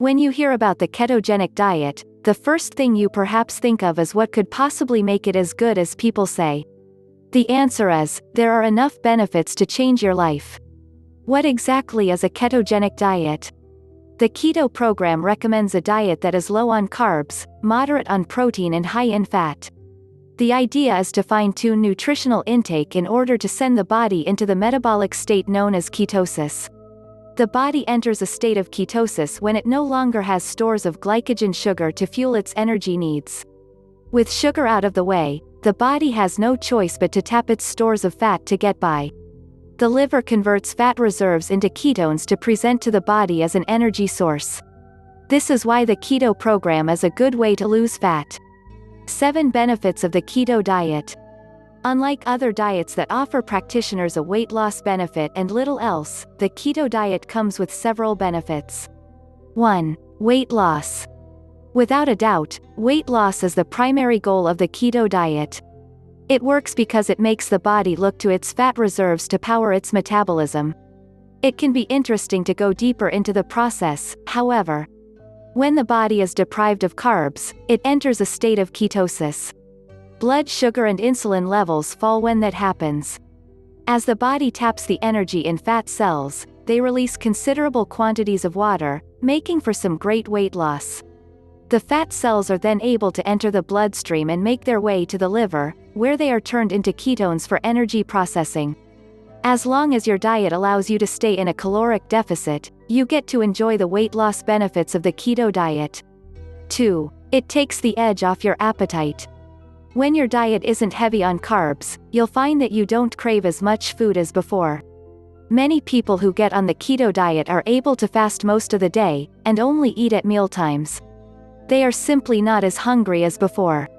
When you hear about the ketogenic diet, the first thing you perhaps think of is what could possibly make it as good as people say. The answer is, there are enough benefits to change your life. What exactly is a ketogenic diet? The keto program recommends a diet that is low on carbs, moderate on protein and high in fat. The idea is to fine-tune nutritional intake in order to send the body into the metabolic state known as ketosis. The body enters a state of ketosis when it no longer has stores of glycogen sugar to fuel its energy needs. With sugar out of the way, the body has no choice but to tap its stores of fat to get by. The liver converts fat reserves into ketones to present to the body as an energy source. This is why the keto program is a good way to lose fat. 7 benefits of the keto diet. Unlike other diets that offer practitioners a weight loss benefit and little else, the keto diet comes with several benefits. 1. Weight loss. Without a doubt, weight loss is the primary goal of the keto diet. It works because it makes the body look to its fat reserves to power its metabolism. It can be interesting to go deeper into the process, however. When the body is deprived of carbs, it enters a state of ketosis. Blood sugar and insulin levels fall when that happens. As the body taps the energy in fat cells, they release considerable quantities of water, making for some great weight loss. The fat cells are then able to enter the bloodstream and make their way to the liver, where they are turned into ketones for energy processing. As long as your diet allows you to stay in a caloric deficit, you get to enjoy the weight loss benefits of the keto diet. 2. It takes the edge off your appetite. When your diet isn't heavy on carbs, you'll find that you don't crave as much food as before. Many people who get on the keto diet are able to fast most of the day, and only eat at mealtimes. They are simply not as hungry as before.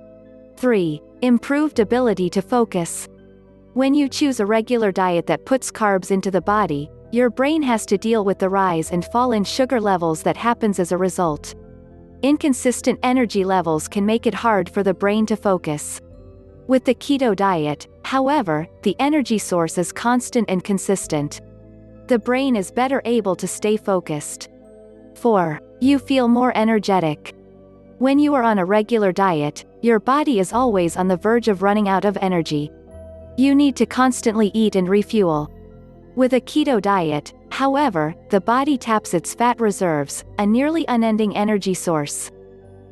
3. Improved ability to focus. When you choose a regular diet that puts carbs into the body, your brain has to deal with the rise and fall in sugar levels that happens as a result. Inconsistent energy levels can make it hard for the brain to focus. With the keto diet, however, the energy source is constant and consistent. The brain is better able to stay focused. 4. You feel more energetic. When you are on a regular diet, your body is always on the verge of running out of energy. You need to constantly eat and refuel. With a keto diet, however, the body taps its fat reserves, a nearly unending energy source.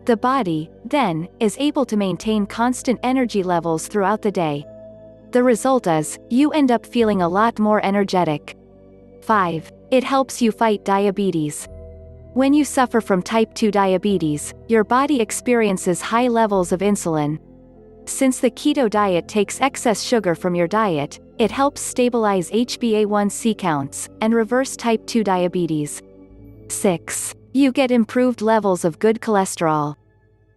The body, then, is able to maintain constant energy levels throughout the day. The result is, you end up feeling a lot more energetic. 5. It helps you fight diabetes. When you suffer from type 2 diabetes, your body experiences high levels of insulin. Since the keto diet takes excess sugar from your diet, it helps stabilize HbA1c counts, and reverse type 2 diabetes. 6. You get improved levels of good cholesterol.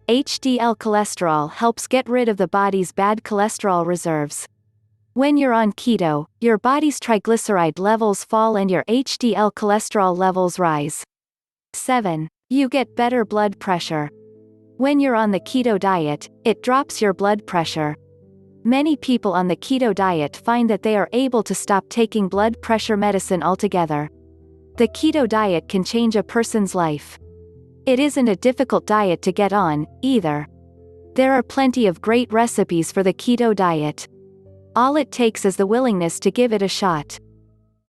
HDL cholesterol helps get rid of the body's bad cholesterol reserves. When you're on keto, your body's triglyceride levels fall and your HDL cholesterol levels rise. 7. You get better blood pressure. When you're on the keto diet, it drops your blood pressure. Many people on the keto diet find that they are able to stop taking blood pressure medicine altogether. The keto diet can change a person's life. It isn't a difficult diet to get on, either. There are plenty of great recipes for the keto diet. All it takes is the willingness to give it a shot.